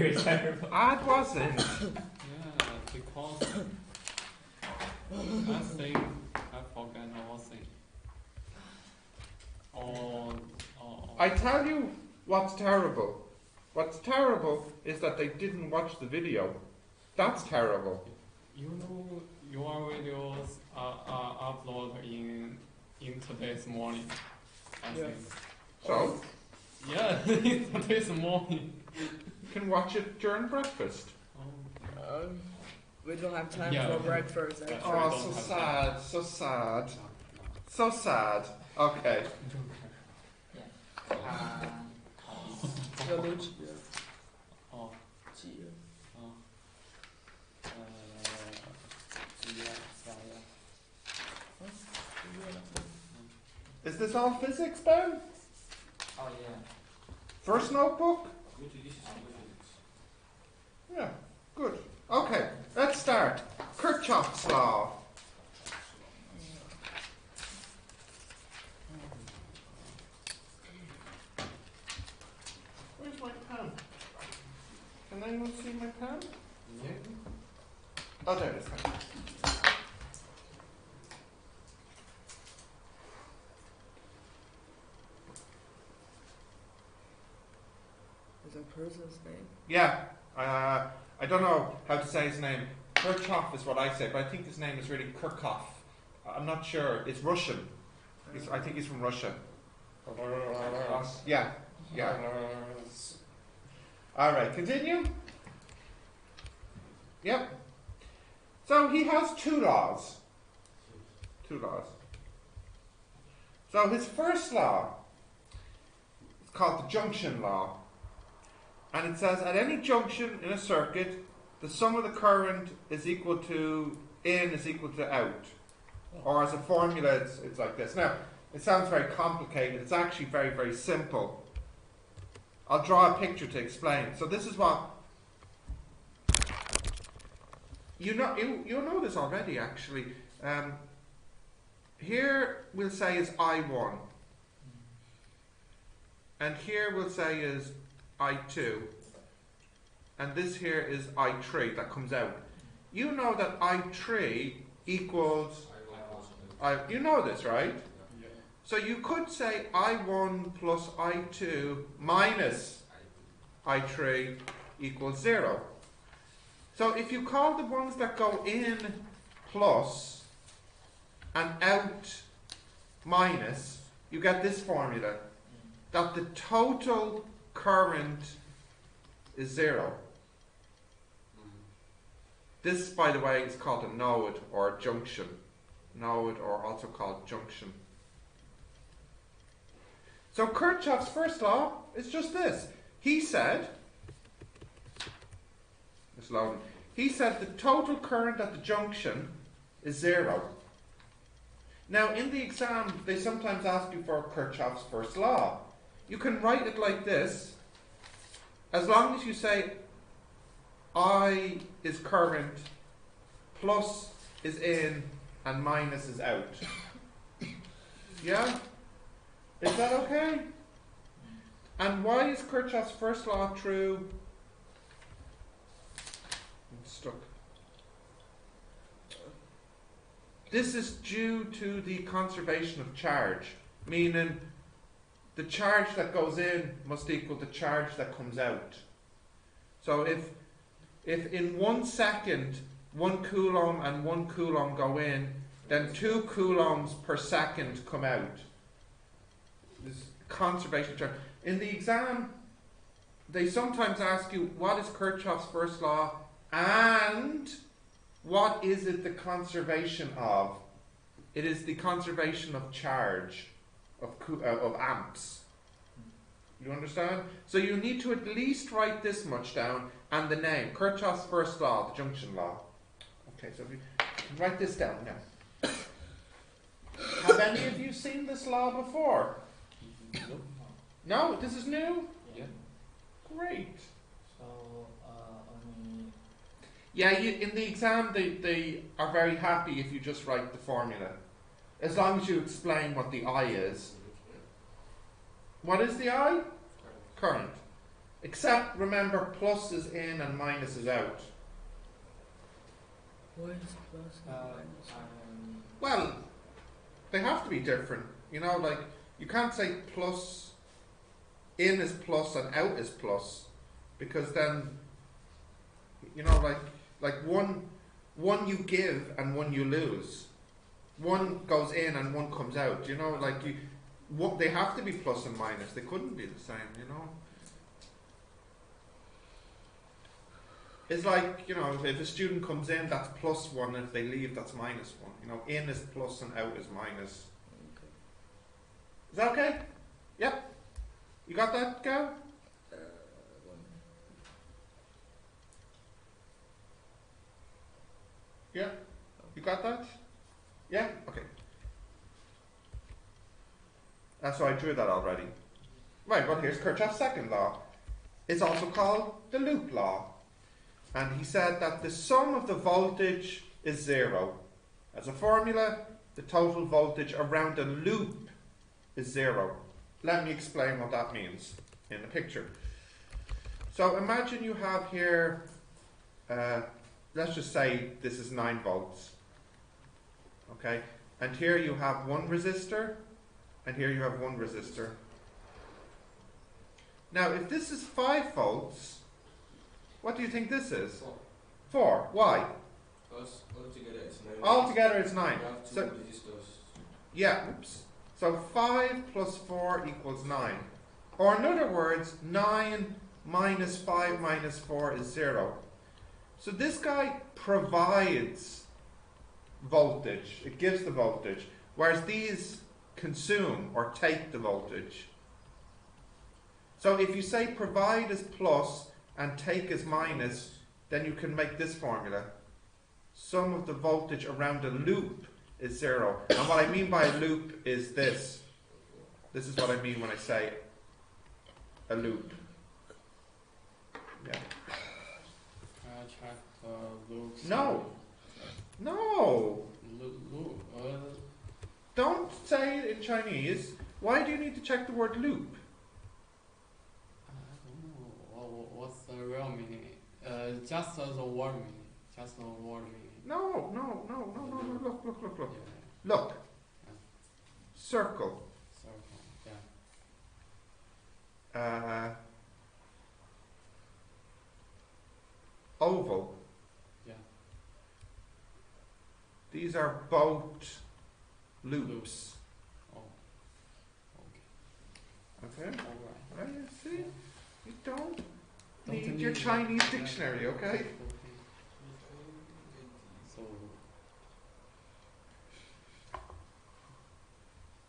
very terrible. It wasn't. Yeah, because I think I forget our thing. I tell you what's terrible. What's terrible is that they didn't watch the video. That's terrible. You know, your videos are uploaded in today's morning. I think. So, Yeah, today's morning. you can watch it during breakfast. We don't have time Yeah. for breakfast. Yeah. Actually. Oh, don't so have sad, so sad. So sad. Okay. Village. Oh, Is this all physics, Ben? Oh yeah. First notebook? Yeah, good. Okay, let's start. Kirchhoff's law. Where's my pen? Can anyone see my pen? yeah. Oh, there it is. Is that person's name? Yeah, I don't know how to say his name. Kirchhoff is what I say, but I think his name is really Kirchhoff. I'm not sure. It's Russian. I think he's from Russia. Yeah, yeah. All right, continue. Yep. So he has two laws. Two laws. So his first law is called the junction law. And it says at any junction in a circuit, the sum of the current is equal to in is equal to out. Or as a formula, it's like this. Now, it sounds very complicated. It's actually very, very simple. I'll draw a picture to explain. So this is what you know this already. Actually, here we'll say is I1, and here we'll say is I2, and this here is I3 that comes out. You know that I3 equals you know this, right? Yeah. So you could say I1 plus I2 minus I3 equals 0. So if you call the ones that go in plus and out minus, you get this formula, that the total current is 0. This, by the way, is called a node or a junction. Node, or also called junction. So Kirchhoff's first law is just this. He said, he said the total current at the junction is 0. Now in the exam, they sometimes ask you for Kirchhoff's first law. You can write it like this, as long as you say I is current, plus is in, and minus is out. Yeah? Is that okay? And why is Kirchhoff's first law true? I'm stuck. This is due to the conservation of charge, meaning the charge that goes in must equal the charge that comes out. So if in 1 second 1 coulomb and 1 coulomb go in, then 2 coulombs per second come out. This conservation charge. In the exam, they sometimes ask you, what is Kirchhoff's first law and what is it the conservation of? It is the conservation of charge, of amps. You understand? So you need to at least write this much down and the name. Kirchhoff's first law, the junction law. Okay, so if you write this down now. Have any of you seen this law before? No? This is new? Yeah. Great. So only Yeah, in the exam they are very happy if you just write the formula. As long as you explain what the I is. What is the I? Current. Except, remember, plus is in and minus is out. Why is plus and minus? Well, they have to be different. You know, like, you can't say plus, in is plus and out is plus. Because then, you know, like one you give and one you lose. One goes in and one comes out. You know, like they have to be plus and minus. They couldn't be the same. You know, it's like, you know, if a student comes in, that's plus one. If they leave, that's minus one. You know, in is plus and out is minus. Okay. Is that okay? Yep. You got that, Gav? Yeah? You got that? Yeah? Okay. So I drew that already. Right, well here's Kirchhoff's second law. It's also called the loop law. And he said that the sum of the voltage is zero. As a formula, the total voltage around a loop is zero. Let me explain what that means in the picture. So imagine you have here, let's just say this is 9 volts. Okay, and here you have one resistor, and here you have one resistor. Now, if this is 5 volts, what do you think this is? 4. Why? Because altogether it's 9. Altogether it's 9. You have 2 So, resistors. yeah, oops. So 5 plus 4 equals 9. Or in other words, 9 minus 5 minus 4 is 0. So this guy provides voltage. It gives the voltage. Whereas these consume or take the voltage. So if you say provide is plus and take is minus, then you can make this formula. Sum of the voltage around a loop is 0. And what I mean by a loop is this. This is what I mean when I say a loop. Yeah. Can I check the loop? No. No. Loop. Don't say it in Chinese. Why do you need to check the word loop? I don't know. What's the real meaning? Just the word meaning. Just the word meaning. No. Look. Yeah. Look. Yeah. Circle. Circle. Yeah. Oval. Yeah. These are both loops. Oh. Okay. Okay? All right. Right, you see? Yeah. You don't Don't need need your it. Chinese Yeah. dictionary, okay? So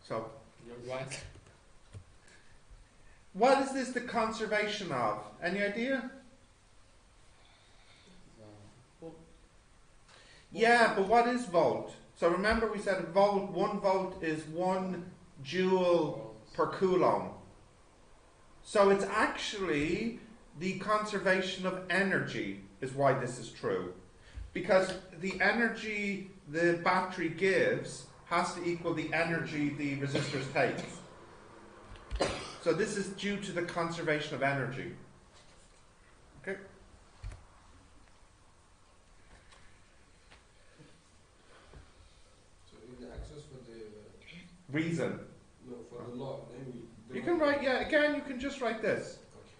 So, you're right. what is this the conservation of? Any idea? Yeah, but what is volt? So remember we said volt, 1 volt is 1 joule per coulomb. So it's actually the conservation of energy is why this is true. Because the energy the battery gives has to equal the energy the resistors take. So this is due to the conservation of energy. Okay? So in the access for the Reason. no for the law, then we You can write, yeah, again, you can just write this. Okay.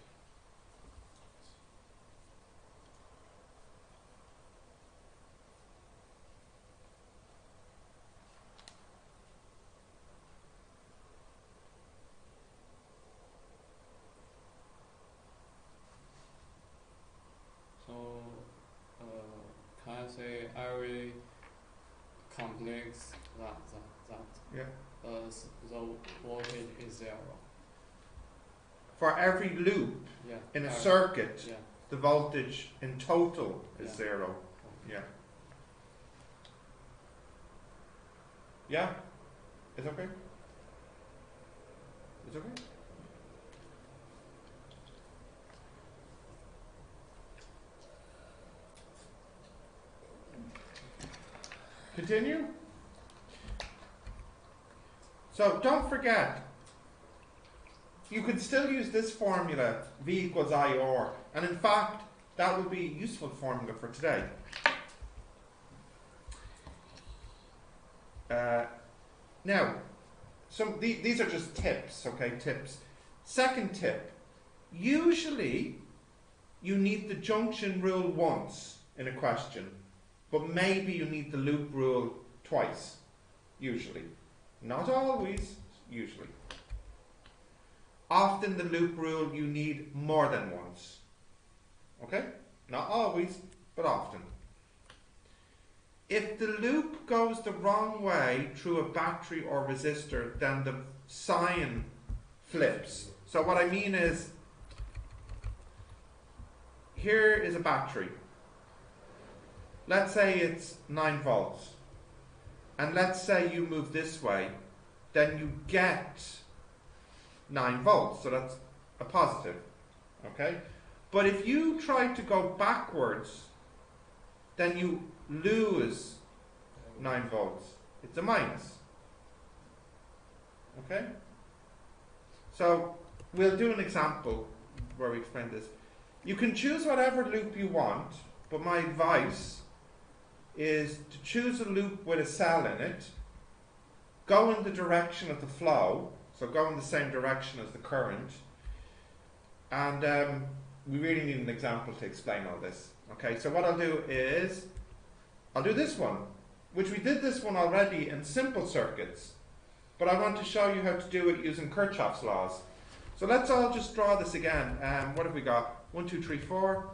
So, can I say every complex that Yeah. the voltage is 0? For every loop Yeah. in a every- circuit, Yeah. the voltage in total is Yeah. 0. Yeah. Yeah? It's okay? It's okay? Continue? So don't forget, you could still use this formula, V equals I or, and in fact, that would be a useful formula for today. Now, these are just tips, okay, tips. Second tip, usually you need the junction rule once in a question, but maybe you need the loop rule twice, usually. Not always, usually. Often the loop rule you need more than once. Okay? Not always, but often. If the loop goes the wrong way through a battery or resistor, then the sign flips. So what I mean is, here is a battery. Let's say it's 9 volts. And let's say you move this way, then you get 9 volts. So that's a positive. Okay? But if you try to go backwards, then you lose 9 volts. It's a minus. Okay? So we'll do an example where we explain this. You can choose whatever loop you want, but my advice is to choose a loop with a cell in it, go in the direction of the flow, so go in the same direction as the current, and we really need an example to explain all this. Okay, so what I'll do is, I'll do this one, which we did this one already in simple circuits, but I want to show you how to do it using Kirchhoff's laws. So let's all just draw this again. What have we got? 1, 2, 3, 4.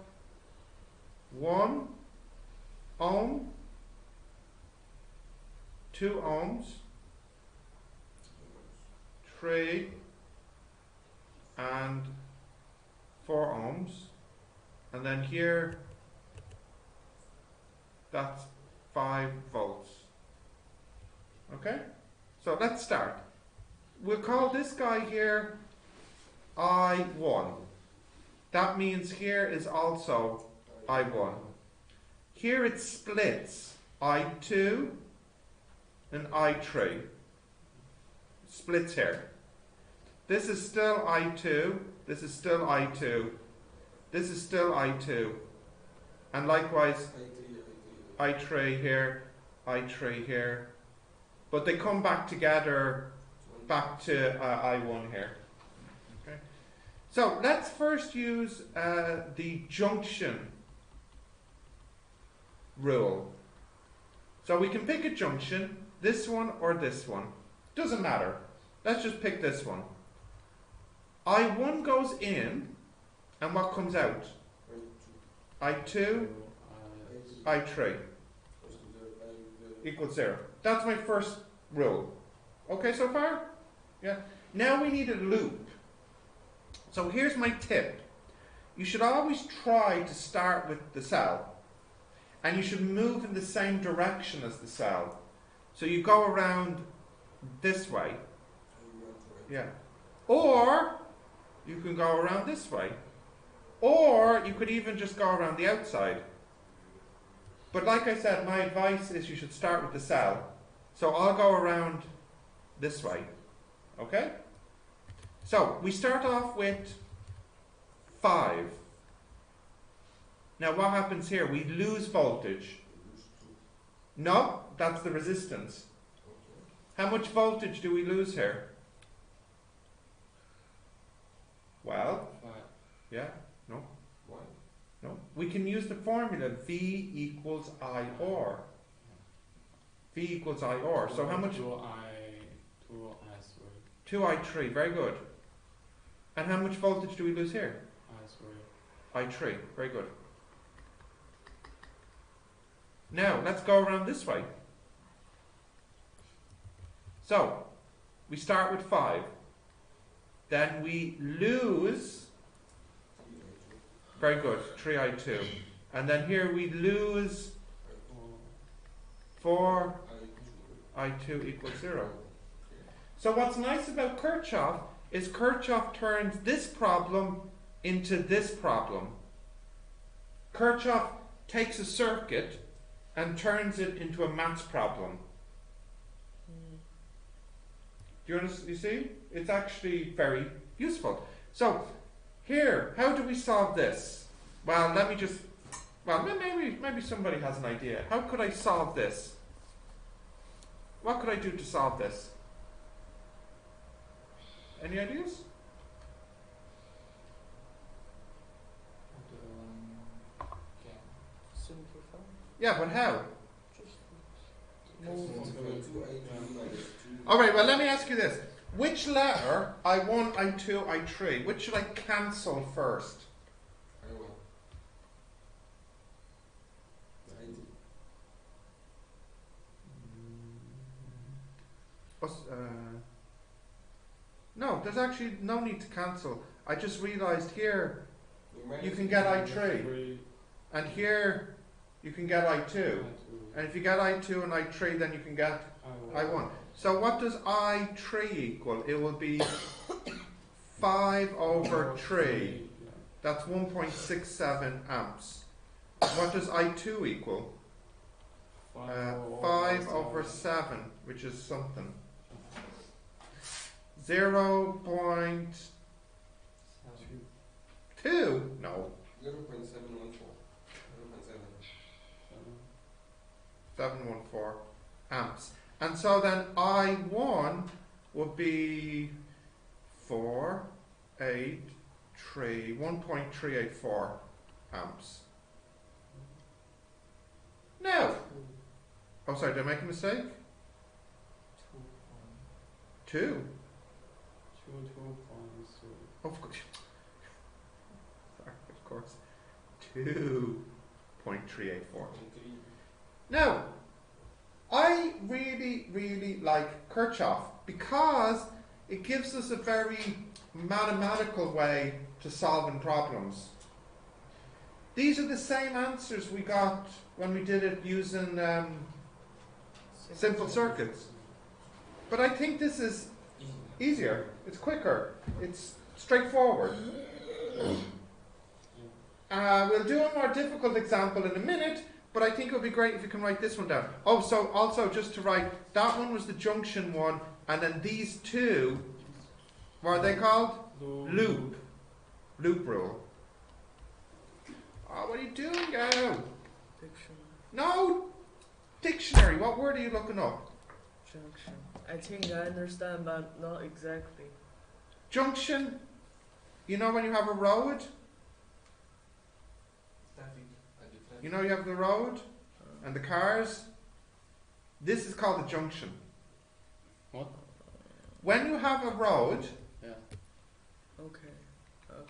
1 ohm, 2 ohms, 3 and 4 ohms, and then here that's 5 volts. Okay, so let's start. We'll call this guy here I1. That means here is also I1. Here it splits I2 and I3. Splits here. This is still I2, this is still I2, this is still I2, and likewise I3 here, I3 here, but they come back together, back to I1 here. Okay. So let's first use the junction rule. So we can pick a junction, this one or this one. Doesn't matter. Let's just pick this one. I1 goes in, and what comes out? I2, I3 equals 0. That's my first rule. Okay so far? Yeah. Now we need a loop. So here's my tip. You should always try to start with the cell, and you should move in the same direction as the cell. So you go around this way. Yeah. Or you can go around this way. Or you could even just go around the outside. But like I said, my advice is you should start with the cell. So I'll go around this way. Okay? So we start off with 5. Now what happens here? We lose voltage. No, that's the resistance. How much voltage do we lose here? Well, yeah, no. Why? No. We can use the formula V equals I or. V equals I or. So how much? 2I3, very good. And how much voltage do we lose here? I3, very good. Now, let's go around this way. So, we start with 5. Then we lose, very good, 3I2. And then here we lose 4I2 equals 0. So what's nice about Kirchhoff is Kirchhoff turns this problem into this problem. Kirchhoff takes a circuit and turns it into a maths problem. Do you see? It's actually very useful. So, here, how do we solve this? Well, let me just, well, maybe somebody has an idea. How could I solve this? What could I do to solve this? Any ideas? Simplify. Yeah, but how? Just Two, eight, Yeah. minus two. Alright, well, let me ask you this. Which letter, I1, I2, I3, which should I cancel first? I want. What's, no, there's actually no need to cancel. I just realised here, you can get I3, Three, and here, you can get I2. two, And if you get I2 and I3, then you can get I1. So what does I3 equal? It will be 5 over 3. Yeah. That's 1.67 amps. What does I2 equal? 5 over 7, which is something. 0.2? No. 0.714. 714 amps. And so then I1 would be 1.384 amps. Now, oh sorry, did I make a mistake? 2. 2.3. Of course. Sorry, of course. 2.384. Now, I really like Kirchhoff because it gives us a very mathematical way to solving problems. These are the same answers we got when we did it using simple circuits. But I think this is easier, it's quicker, it's straightforward. We'll do a more difficult example in a minute, but I think it would be great if you can write this one down. Oh, so also just to write, that one was the junction one, and then these two, what are they called? Loop. Loop rule. Oh, what are you doing now? Dictionary. No! Dictionary, what word are you looking up? Junction. I think I understand, but not exactly. Junction, you know when you have a road? You know you have the road and the cars? This is called a junction. What? When you have a road, Yeah. Okay.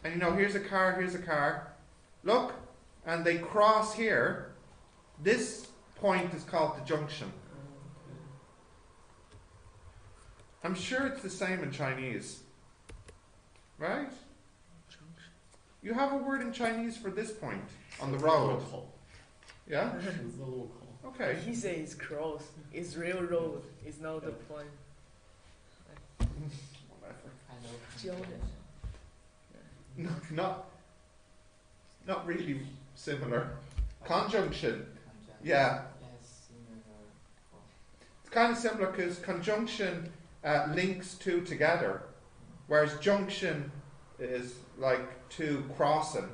and you know here's a car, look, and they cross here, this point is called the junction. I'm sure it's the same in Chinese. Right? Junction. You have a word in Chinese for this point on the road. Local. Yeah? It's the local. Okay. He says it's cross. It's real road. It's not the point. Whatever. Jordan. Not really similar. Conjunction. Yeah. It's kind of similar because conjunction links two together, whereas junction is like two crossing.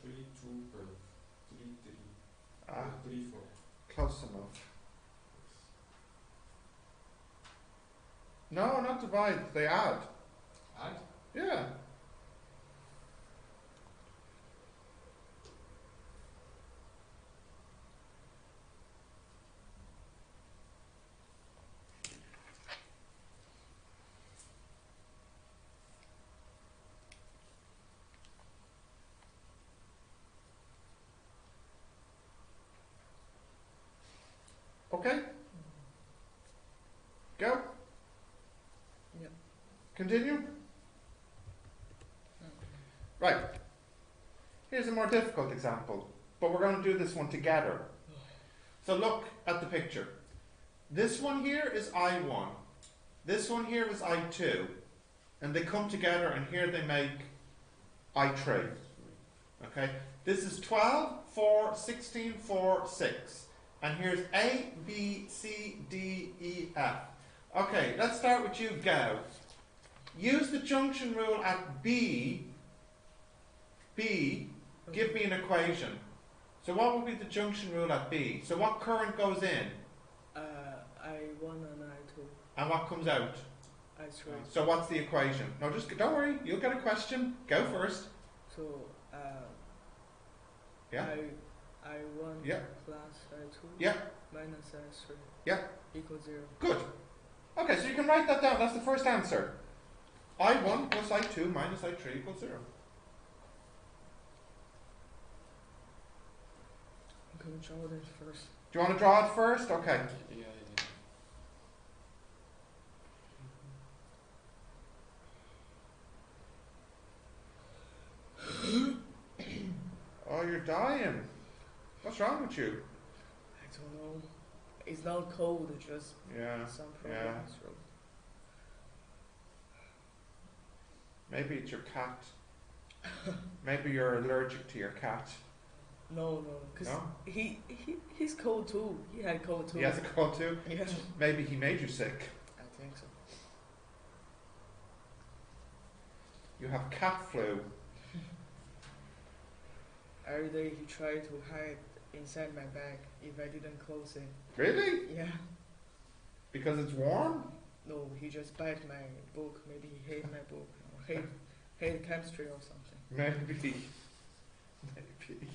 Actually, 2.33. Ah, 34. close enough. No, not divide. They add. Add? Yeah. Continue? Right. Here's a more difficult example, but we're going to do this one together. So look at the picture. This one here is I1. This one here is I2. And they come together and here they make I3. Okay? This is 12, 4, 16, 4, 6. And here's A, B, C, D, E, F. Okay, let's start with you, Gao. Use the junction rule at B. B, give me an equation. So what would be the junction rule at B? So what current goes in? I1 and I2. And what comes out? I3. So what's the equation? No, just don't worry. You'll get a question. Go first. So, Yeah. I1 Yeah. plus I2 Yeah. minus I3 Yeah. equals 0. Good. Okay, so you can write that down. That's the first answer. I1 plus I2 minus I3 equals 0. I'm going to draw this first. Do you want to draw it first? Okay. Yeah. Oh, you're dying. What's wrong with you? I don't know. It's not cold, it's just Yeah. some Yeah. problems. Maybe it's your cat. Maybe you're allergic to your cat. No, because No? he's cold too. He had cold too. He has a cold too. Yeah, Maybe he made you sick. I think so. You have cat flu. Every day he tried to hide inside my bag if I didn't close it. Really? Yeah. Because it's warm? No, he just bite my book. Maybe he hate my book or hate chemistry or something. Maybe. Maybe.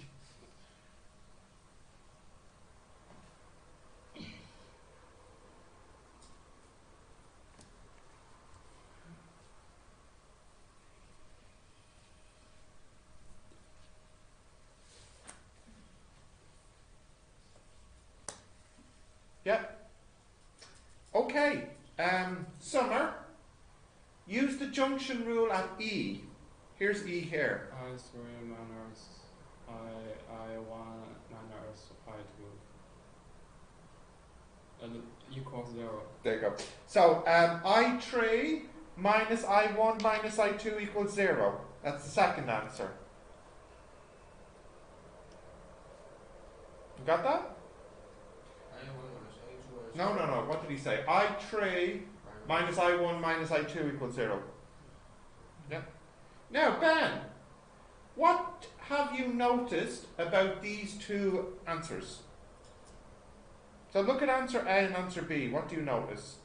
Yeah. Okay. Summer. Use the junction rule at E. Here's E here. I3 minus I1 minus I2 and equals 0. There you go. So I3 minus I1 minus I2 equals 0. That's the second answer. You got that? No. What did he say? I3 minus I1 minus I2 equals 0. Yeah. Now, Ben, what have you noticed about these two answers? So look at answer A and answer B. What do you notice?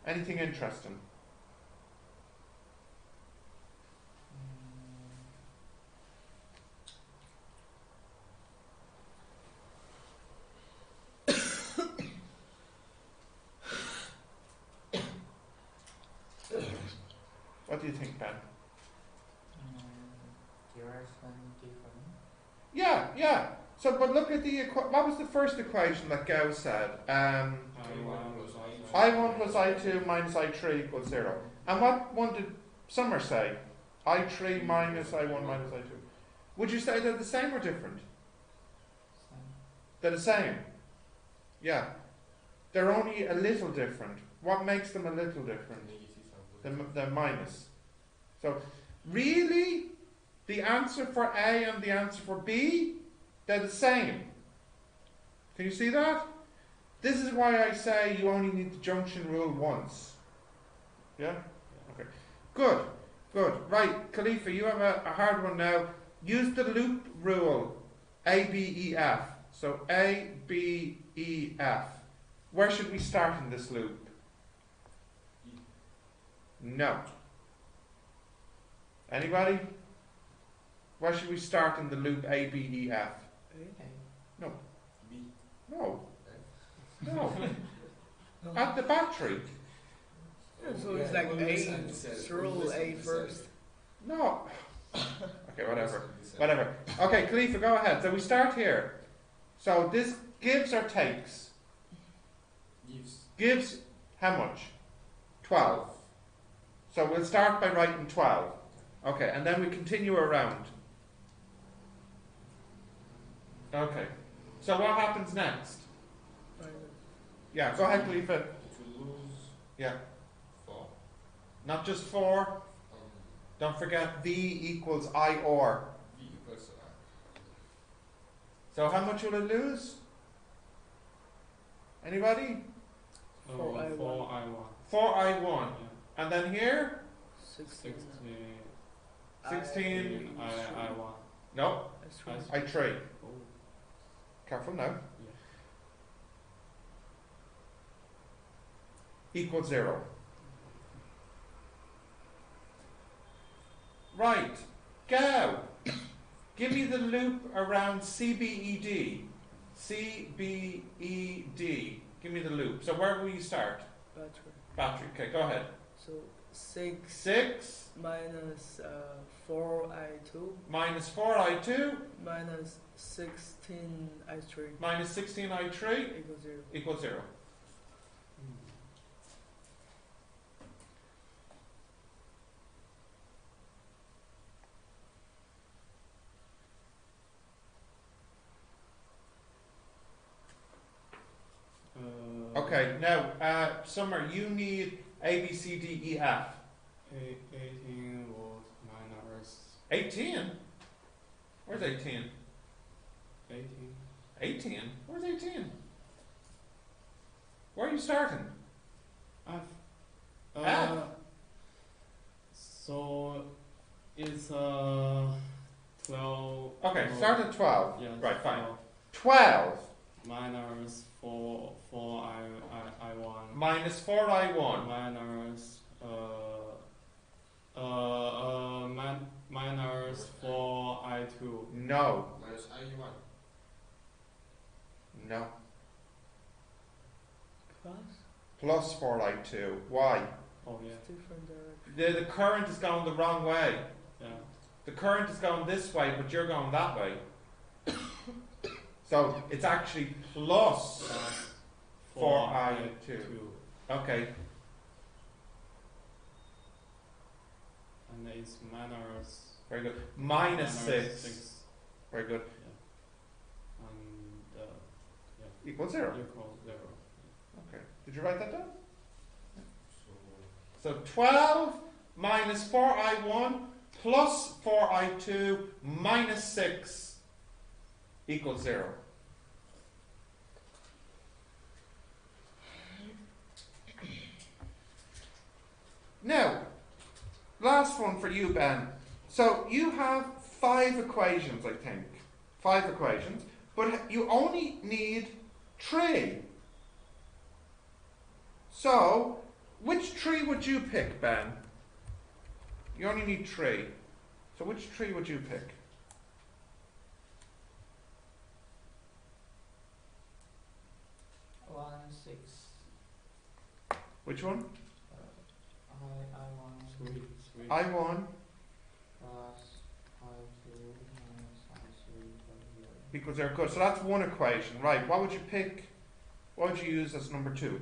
Anything interesting? What do you think, Ben? Yours one different. Yeah. So, but look at the what was the first equation that Gao said? I1 I1 plus I2 minus I3 equals 0. And what one did Summer say? I3 minus I1 minus I2. Would you say they're the same or different? They're the same. Yeah. They're only a little different. What makes them a little different? The minus. So, really, the answer for A and the answer for B, they're the same. Can you see that? This is why I say you only need the junction rule once. Yeah? Okay. Good. Right, Khalifa, you have a hard one now. Use the loop rule. A, B, E, F. So A, B, E, F. Where should we start in this loop? No. Anybody? Where should we start in the loop A, B, E, F? No. B. No. At the battery. Yeah, so it's like A, rule A first. No. Okay, whatever. Okay, Khalifa, go ahead. So we start here. So this gives or takes? Gives. Gives how much? 12. So we'll start by writing 12. Okay, and then we continue around. Okay. So what happens next? Minus. Yeah, go ahead, Khalifa. It will lose Yeah. 4. Not just 4. Don't forget V equals I or. V equals So how much will it lose? Anybody? 4I1. 4I1. 4I1. Yeah. And then here? 16. 16. I1. No, I3. I3. Oh. Careful now. Yeah. Equals 0. Right. Go. Give me the loop around CBED. CBED. Give me the loop. So where will you start? Battery. Battery. Okay, go ahead. So 6 6 minus 4I2 minus 4I2 minus 16I3 minus 16I3 equals 0. equals 0. Okay, now, Summer, you need A, B, C, D, E, F. 18 volts minus 18? Where's 18? 18. 18? Where's 18? Where are you starting? F. F. So it's 12. Okay, start at 12. Yes, Right, fine. 12 12 minus 4I1 minus 4I1 minus minus 4I2 No. minus I1. No. Plus? Plus 4I2. Why? oh yeah Different direction. The current is going the wrong way. yeah The current is going this way, but you're going that way. So it's actually plus plus 4I2. Okay. and it's minus Very good. Minus 6. Very good. and Equals 0. equal 0. Okay. Did you write that down? So So 12 minus 4I1 plus 4I2 minus 6 equals 0. Now, last one for you, Ben. So you have 5 equations, I think. 5 equations, but you only need 3. So, which tree would you pick, Ben? You only need 3. So which tree would you pick? One six. Which one? I1 Sweet. I1 plus I2 minus I3 equals 0. Good. So that's one equation. Right. What would you pick? What would you use as number 2?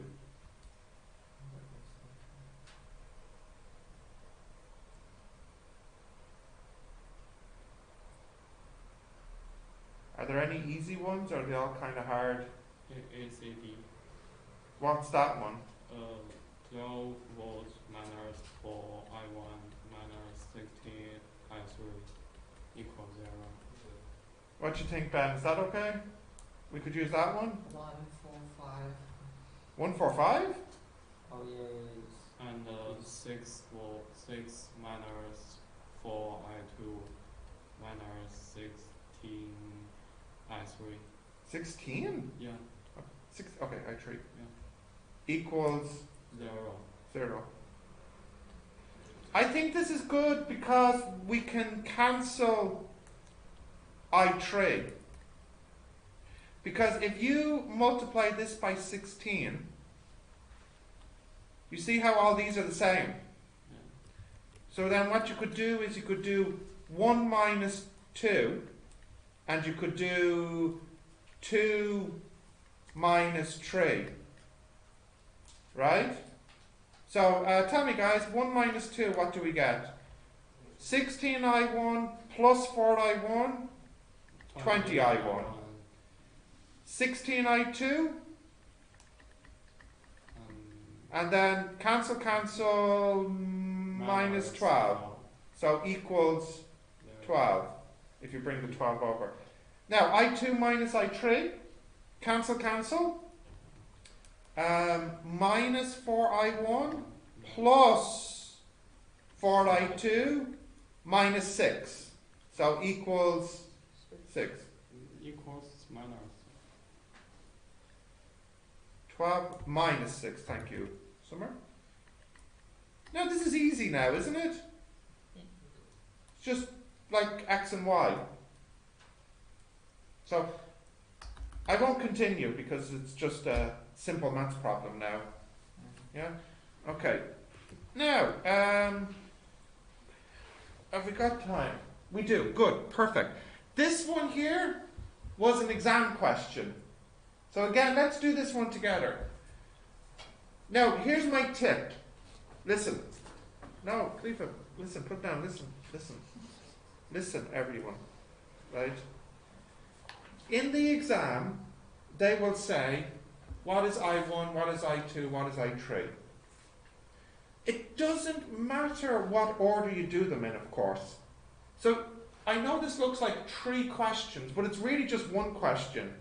Are there any easy ones, or are they all kind of hard? ACD. What's that one? 12 volts minus 4I1 minus 16I3 equals 0. What do you think, Ben? Is that okay? We could use that one? 145. 145? Oh yeah, yeah, And 6 minus 4I2 minus 16I3. 16? Yeah, 6. Okay, I3. Yeah. Equals 0. 0. I think this is good because we can cancel I3. Because if you multiply this by 16, you see how all these are the same. Yeah. So then what you could do is you could do 1 minus 2, and you could do 2 minus 3. Right? So tell me guys, 1 minus 2, what do we get? 16i1 plus 4i1, 20i1. 16i2, and then cancel, minus 12. So equals 12, if you bring the 12 over. Now, I2 minus I3, cancel. Minus 4i1 plus 4i2 minus 6. So equals 6. Equals minus. 12 minus 6, thank you. Summer? Now this is easy now, isn't it? It's just like x and y. So I won't continue because it's just a simple maths problem now. Yeah? Okay. Now, have we got time? We do. Good. Perfect. This one here was an exam question. So again, let's do this one together. Now, here's my tip. Listen. No, leave it. Listen, put down. Listen. Listen, everyone. Right? In the exam, they will say, what is I1, what is I2, what is I3? It doesn't matter what order you do them in, of course. So, I know this looks like 3 questions, but it's really just one question.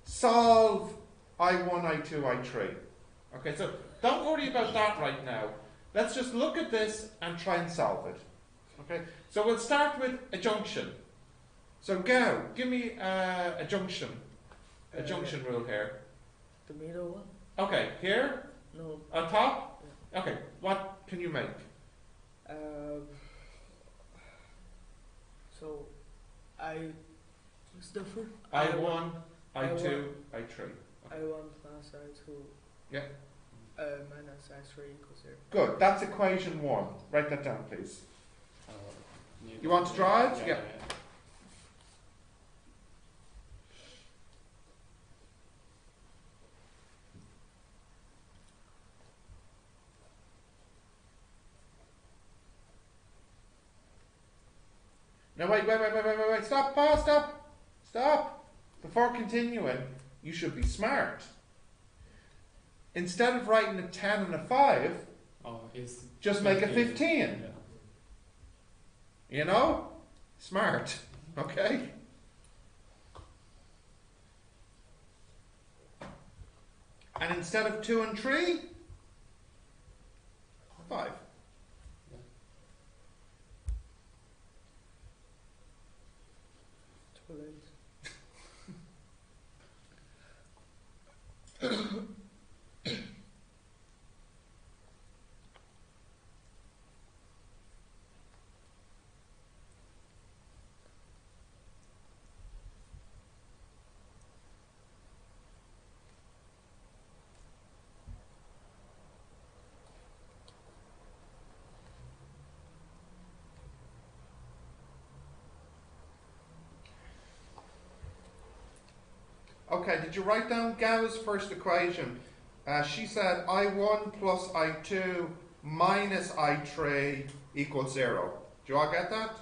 Solve I1, I2, I3. Okay, so don't worry about that right now. Let's just look at this and try and solve it. Okay, so we'll start with a junction. So go, give me a junction. A junction rule here. The middle one? Okay, here? No. On top? Okay, what can you make? So, what's the first? I1, I2, I1. I3. I1 plus I2. Yeah. Minus I3 equals 0. Good, that's equation 1. Write that down, please. You want to draw it? Yeah. Now wait, stop, pause, stop. Before continuing, you should be smart. Instead of writing a 10 and a 5, It's just make a 15. Yeah. You know? Smart. Okay? And instead of 2 and 3, 5. Too late. Okay, did you write down Gau's first equation? She said I1 plus I2 minus I3 equals 0. Do you all get that?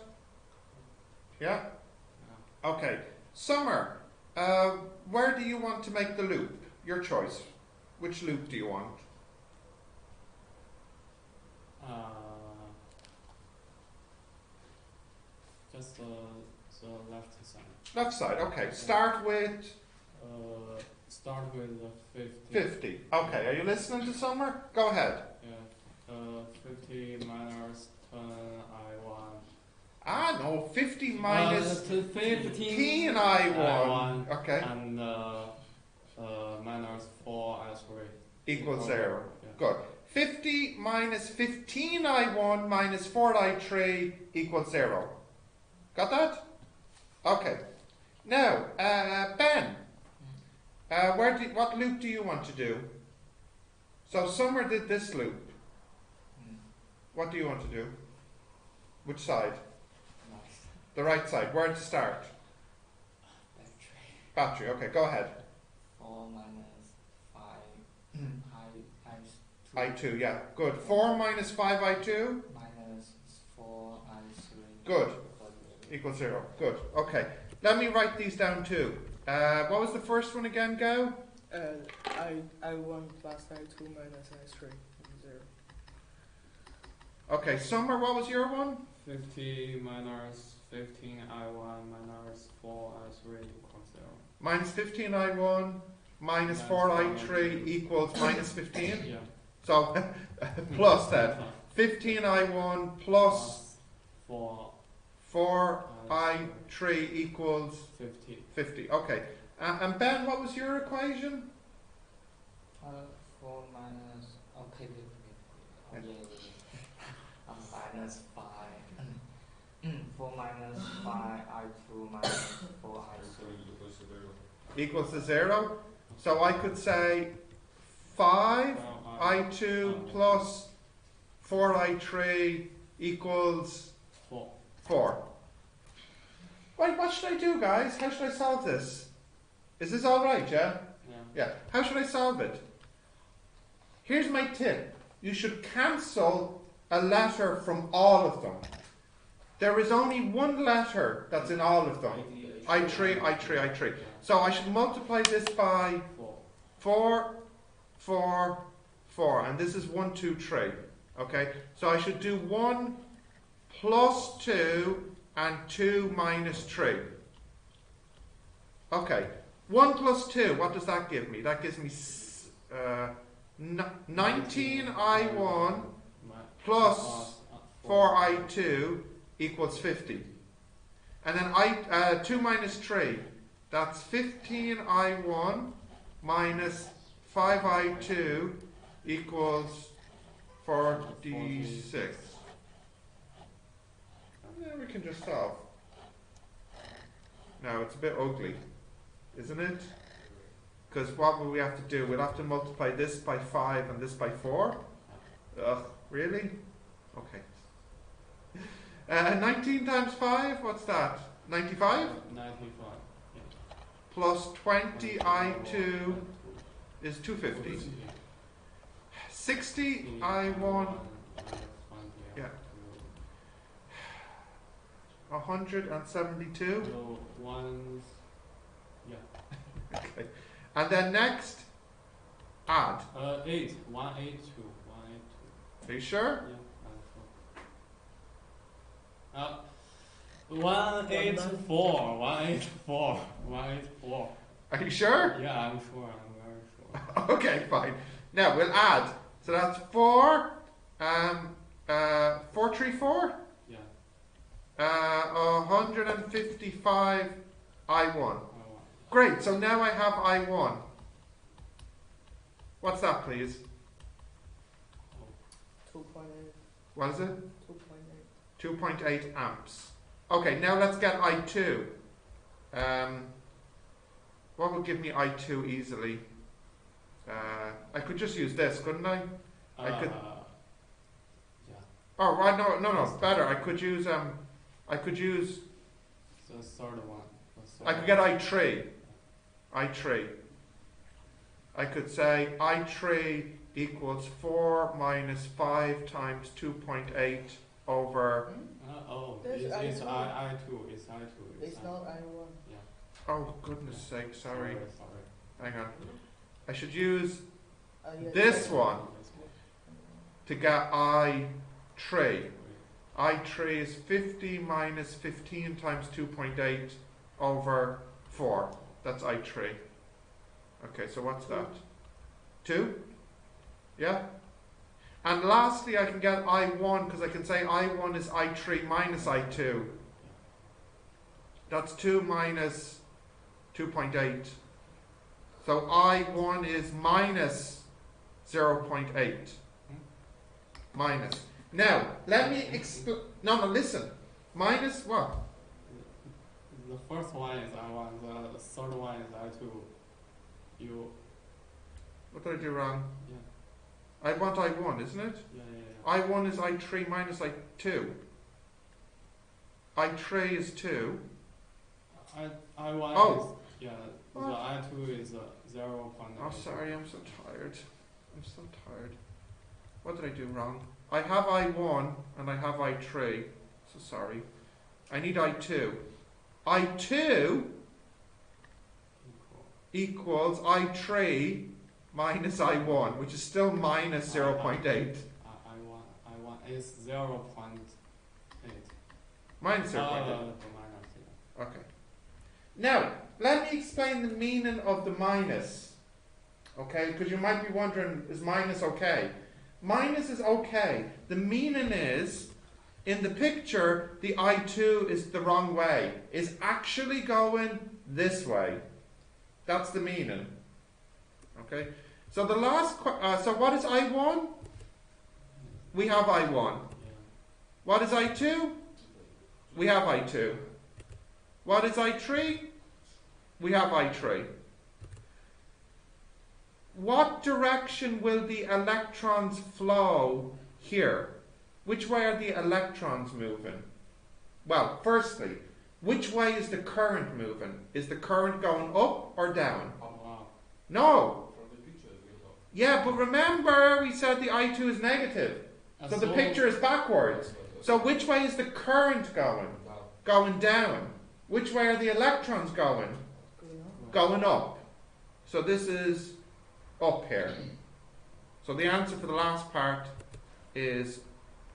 Yeah? Okay. Summer, where do you want to make the loop? Your choice. Which loop do you want? Just the left side. Left side, okay. Start with Start with the 50. 50. Okay, are you listening to Summer? Go ahead. Yeah. 50 minus 10 I1. Ah, no, 50 minus 15 I1. Okay. And minus 4 I3. Equals 0. Yeah. Good. 50 minus 15 I1 minus 4 I3 equals 0. Got that? Okay. Now, Ben, what loop do you want to do? So Summer did this loop. What do you want to do? Which side? The right side. Where to start? Battery. Okay, go ahead. 4 minus 5 I I2, yeah, good. 4 minus 5I2 minus 4I3 Good. equals 0. Good, okay. Let me write these down too. What was the first one again, Go? I1 plus I2 minus I3 0. Okay, Summer, what was your one? 50 minus 15I1 minus 4I3 equals 0. Minus 15I1 minus 4I3 equals minus 15. Yeah. So, plus then. 15I1 plus 4I3 equals 50. 50. Okay. And Ben, what was your equation? 4 minus, okay, minus 5. 4 minus 5I2 minus 4I3 equals 0. Equals to 0. So I could say 5I2 plus 4I3 equals 4. Right, what should I do, guys? How should I solve this? Is this alright, yeah? Yeah. How should I solve it? Here's my tip. You should cancel a letter from all of them. There is only one letter that's in all of them. I3, I3, I3. So I should multiply this by 4, 4, 4. And this is 1, 2, 3. Okay? So I should do 1 plus 2 and 2 minus 3. Okay. 1 plus 2, what does that give me? That gives me 19I1 plus 4I2 equals 50. And then 2 minus 3, that's 15I1 minus 5I2 equals 46. And then we can just solve. Now it's a bit ugly, isn't it? Because what will we have to do? We'll have to multiply this by 5 and this by 4. Ugh, really? Okay. 19 times 5, what's that? 95? 95. Yeah. Plus 20I2 is 250. 60I1, yeah. 172. So one's, yeah. Okay. And then next, add. 8. 182. Are you sure? Yeah. 184. 184. 184. Are you sure? Yeah, I'm sure. I'm very sure. Okay, fine. Now we'll add. So that's 4, 434. Yeah. 155 I1. Great. So now I have I1. What's that, please? 2.8. What is it? 2.8. 2.8 amps. Okay, now let's get I2. What would give me I2 easily? I could just use this, couldn't I? I could. Yeah. Oh, right. No. Better. I could use. I could use. The third one. I could get I3. I3. I could say I3 equals 4 minus 5 times 2.8 over. It's I2. It's I2. It's not I1. Yeah. Oh, goodness sake, sorry. Sorry. Hang on. I should use Yeah, this one to get I3. I3 is 50 minus 15 times 2.8 over 4. That's I3. Okay, so what's that? 2? Yeah? And lastly, I can get I1 because I can say I1 is I3 minus I2. That's 2 minus 2.8. So I1 is minus 0.8. Minus. Now, let me explain. No, listen. Minus what? The first one is I1. The third one is I2. You. What did I do wrong? Yeah. I want I1, isn't it? Yeah. I1 is I3 minus I2. I3 is 2. I1 Oh. is, yeah, the I2 is 0.9. Oh, sorry, I'm so tired. I'm so tired. what did I do wrong? I have I1 and I have I3. So sorry. I need I2. I2 equals I3 minus I1, which is still minus 0.8. I1 is 0.8. Minus 0.8. Minus, Okay. Now, let me explain the meaning of the minus. Okay, because you might be wondering, is minus okay? Minus is okay. The meaning is, in the picture, the I2 is the wrong way. It's actually going this way. That's the meaning. Okay. So the last, so what is I1? We have I1. yeah. What is I2? We have I2. What is I3? We have I3. What direction will the electrons flow here? Which way are the electrons moving? Well, firstly, which way is the current moving? Is the current going up or down? Oh, wow. No. From the picture, it will go. Yeah, but remember we said the I2 is negative. So the picture is backwards. So which way is the current going? Down. Going down. Which way are the electrons going? Going up. So this is up here. So the answer for the last part is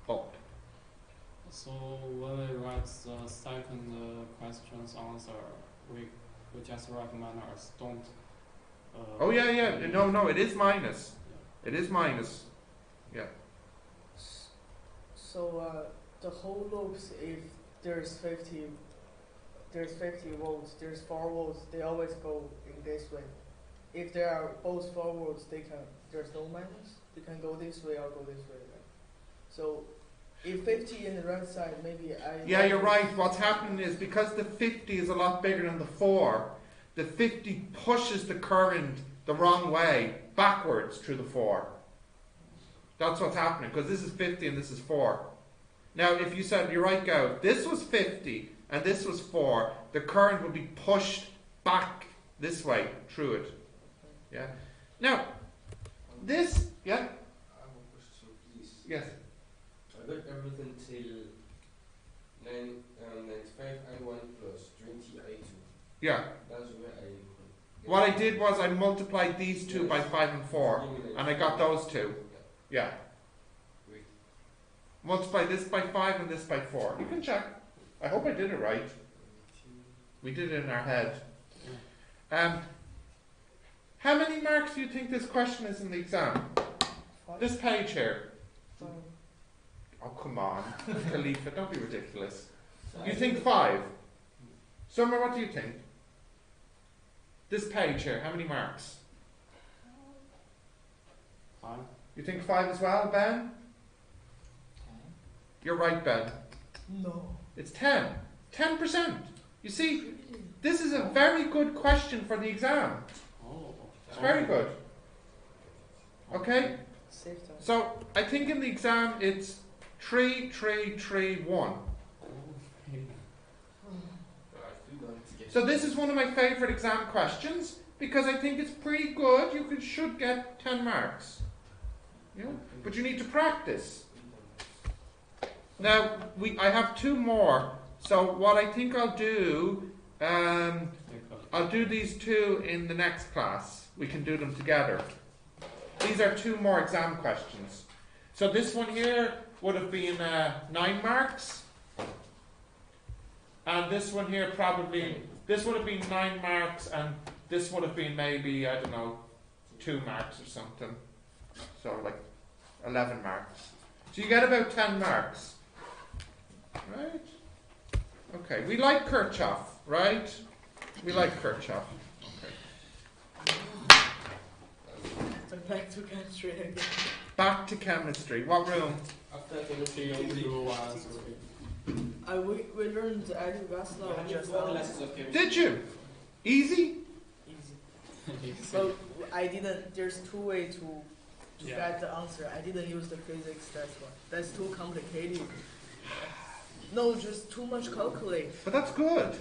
up. So when we write the second question's answer, we just write minus. Don't. Oh yeah. No, it is minus. It is minus. Yeah. So the whole loops, if there's 50 volts, there's 4 volts, they always go in this way. If there are both 4 volts, there's no minus. They can go this way or go this way. Right? So if 50 in the right side, maybe Yeah, you're right. What's happening is because the 50 is a lot bigger than the 4, the 50 pushes the current the wrong way, backwards through the 4. That's what's happening, because this is 50 and this is 4. Now, if you said, you're right, Gav, this was 50 and this was 4, the current would be pushed back this way through it. Yeah. Now, this, yeah? I have a question, please. Yes. I got everything till 95 I1 plus 20 I2. Yeah. That's where I. What I did was I multiplied these two by 5 and 4, and I got those two. Yeah. Great. Multiply this by 5 and this by 4. You can check. I hope I did it right. We did it in our head. How many marks do you think this question is in the exam? 5. This page here. 5. Oh, come on. Khalifa, don't be ridiculous. You think 5? Summer, what do you think? This page here, how many marks? 5. You think 5 as well, Ben? Okay. You're right, Ben. No. It's 10. 10%. You see, this is a very good question for the exam. Oh. It's very good. Okay? Save time. So, I think in the exam it's 3, 3, 3, 1. So this is one of my favourite exam questions because I think it's pretty good. You should get 10 marks. Yeah? But you need to practice. Now, I have 2 more. So what I think I'll do, I'll do these 2 in the next class. We can do them together. These are 2 more exam questions. So this one here would have been 9 marks. And this one here probably, this would have been 9 marks, and this would have been maybe, I don't know, 2 marks or something. So like 11 marks. So you get about 10 marks. Right? Okay, we like Kirchhoff, right? We like Kirchhoff. Okay. So back to chemistry again. Back to chemistry. What room? After chemistry, We learned the ideal gas law just now. classes of chemistry. Did you? Easy? Easy. But I didn't. There's 2 ways to get the answer. I didn't use the physics. That's why. That's too complicated. No, just too much calculate. But that's good.